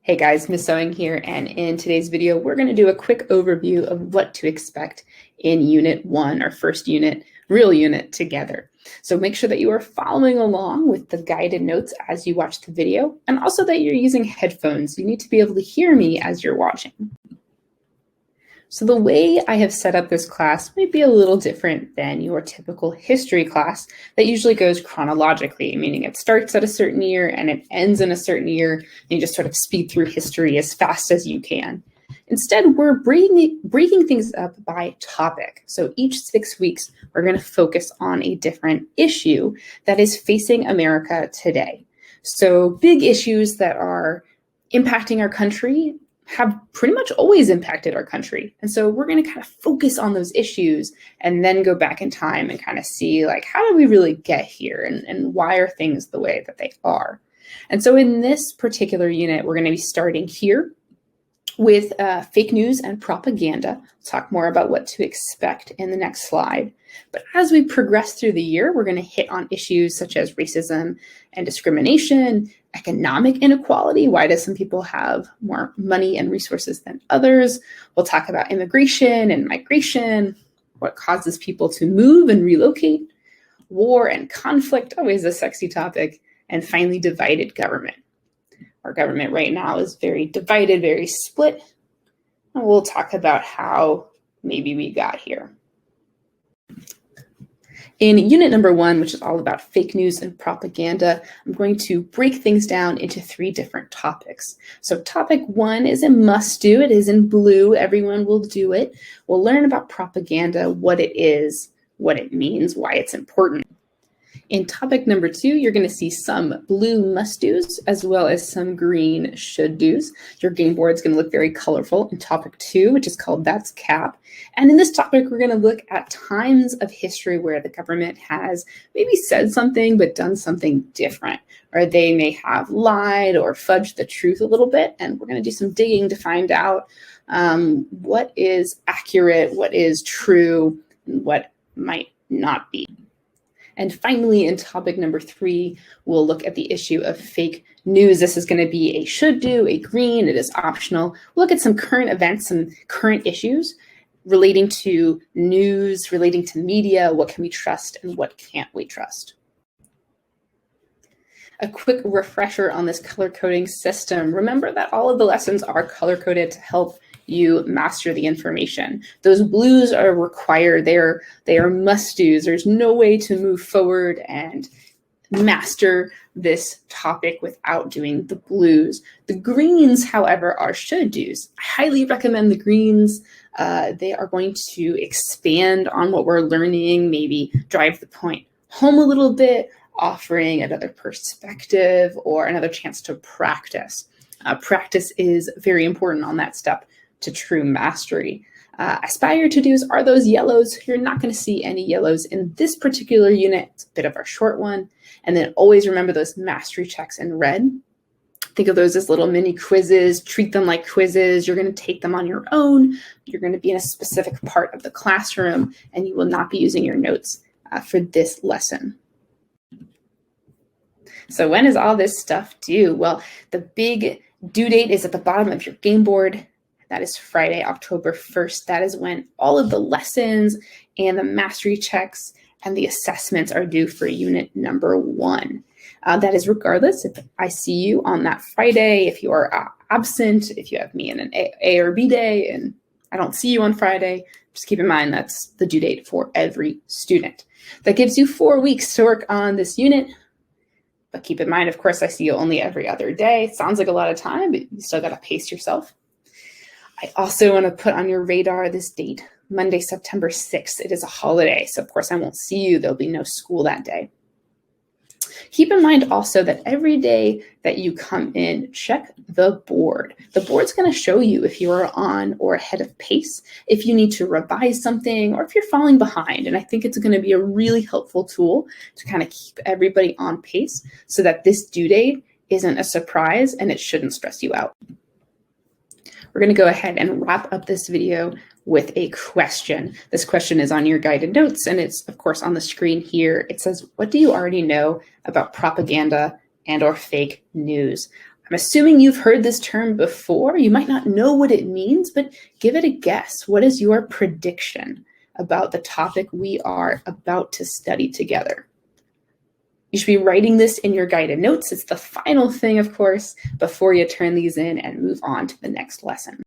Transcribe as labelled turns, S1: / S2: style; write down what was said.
S1: Hey guys, Miss Sewing here, and in today's video, we're going to do a quick overview of what to expect in Unit 1, our first unit, real unit together. So make sure that you are following along with the guided notes as you watch the video, and also that you're using headphones. You need to be able to hear me as you're watching. So the way I have set up this class might be a little different than your typical history class that usually goes chronologically, meaning it starts at a certain year and it ends in a certain year, and you just sort of speed through history as fast as you can. Instead, we're breaking things up by topic. So each 6 weeks, we're going to focus on a different issue that is facing America today. So big issues that are impacting our country have pretty much always impacted our country. And so we're going to kind of focus on those issues and then go back in time and kind of see, like, how did we really get here, and why are things the way that they are? And so in this particular unit, we're going to be starting here with fake news and propaganda. We'll talk more about what to expect in the next slide. But as we progress through the year, we're going to hit on issues such as racism and discrimination, economic inequality. Why do some people have more money and resources than others? We'll talk about immigration and migration, what causes people to move and relocate, war and conflict, always a sexy topic, and finally, divided government. Our government right now is very divided, very split, and we'll talk about how maybe we got here. In unit number 1, which is all about fake news and propaganda, I'm going to break things down into 3 different topics. So topic 1 is a must-do. It is in blue. Everyone will do it. We'll learn about propaganda, what it is, what it means, why it's important. In topic number 2, you're going to see some blue must-dos as well as some green should-dos. Your game board is going to look very colorful in topic 2, which is called That's Cap. And in this topic, we're going to look at times of history where the government has maybe said something but done something different, or they may have lied or fudged the truth a little bit. And we're going to do some digging to find out what is accurate, what is true, and what might not be. And finally, in topic number 3, we'll look at the issue of fake news. This is going to be a should do, a green, it is optional. We'll look at some current events and current issues relating to news, relating to media, what can we trust and what can't we trust. A quick refresher on this color coding system. Remember that all of the lessons are color coded to help you master the information. Those blues are required. They are must-dos. There's no way to move forward and master this topic without doing the blues. The greens, however, are should-dos. I highly recommend the greens. They are going to expand on what we're learning, maybe drive the point home a little bit, offering another perspective or another chance to practice. Practice is very important on that step to true mastery. Aspire to-dos are those yellows. You're not going to see any yellows in this particular unit. It's a bit of a short one. And then always remember those mastery checks in red. Think of those as little mini quizzes. Treat them like quizzes. You're going to take them on your own. You're going to be in a specific part of the classroom, and you will not be using your notes for this lesson. So when is all this stuff due? Well, the big due date is at the bottom of your game board. That is Friday, October 1st. That is when all of the lessons and the mastery checks and the assessments are due for unit number 1. That is regardless if I see you on that Friday, if you are absent, if you have me in an A or B day and I don't see you on Friday, just keep in mind that's the due date for every student. That gives you 4 weeks to work on this unit. But keep in mind, of course, I see you only every other day. Sounds like a lot of time, but you still got to pace yourself. I also want to put on your radar this date, Monday, September 6th. It is a holiday, so of course I won't see you. There'll be no school that day. Keep in mind also that every day that you come in, check the board. The board's going to show you if you are on or ahead of pace, if you need to revise something, or if you're falling behind. And I think it's going to be a really helpful tool to kind of keep everybody on pace so that this due date isn't a surprise and it shouldn't stress you out. We're going to go ahead and wrap up this video with a question. This question is on your guided notes, and it's, of course, on the screen here. It says, what do you already know about propaganda and or fake news? I'm assuming you've heard this term before. You might not know what it means, but give it a guess. What is your prediction about the topic we are about to study together? You should be writing this in your guided notes. It's the final thing, of course, before you turn these in and move on to the next lesson.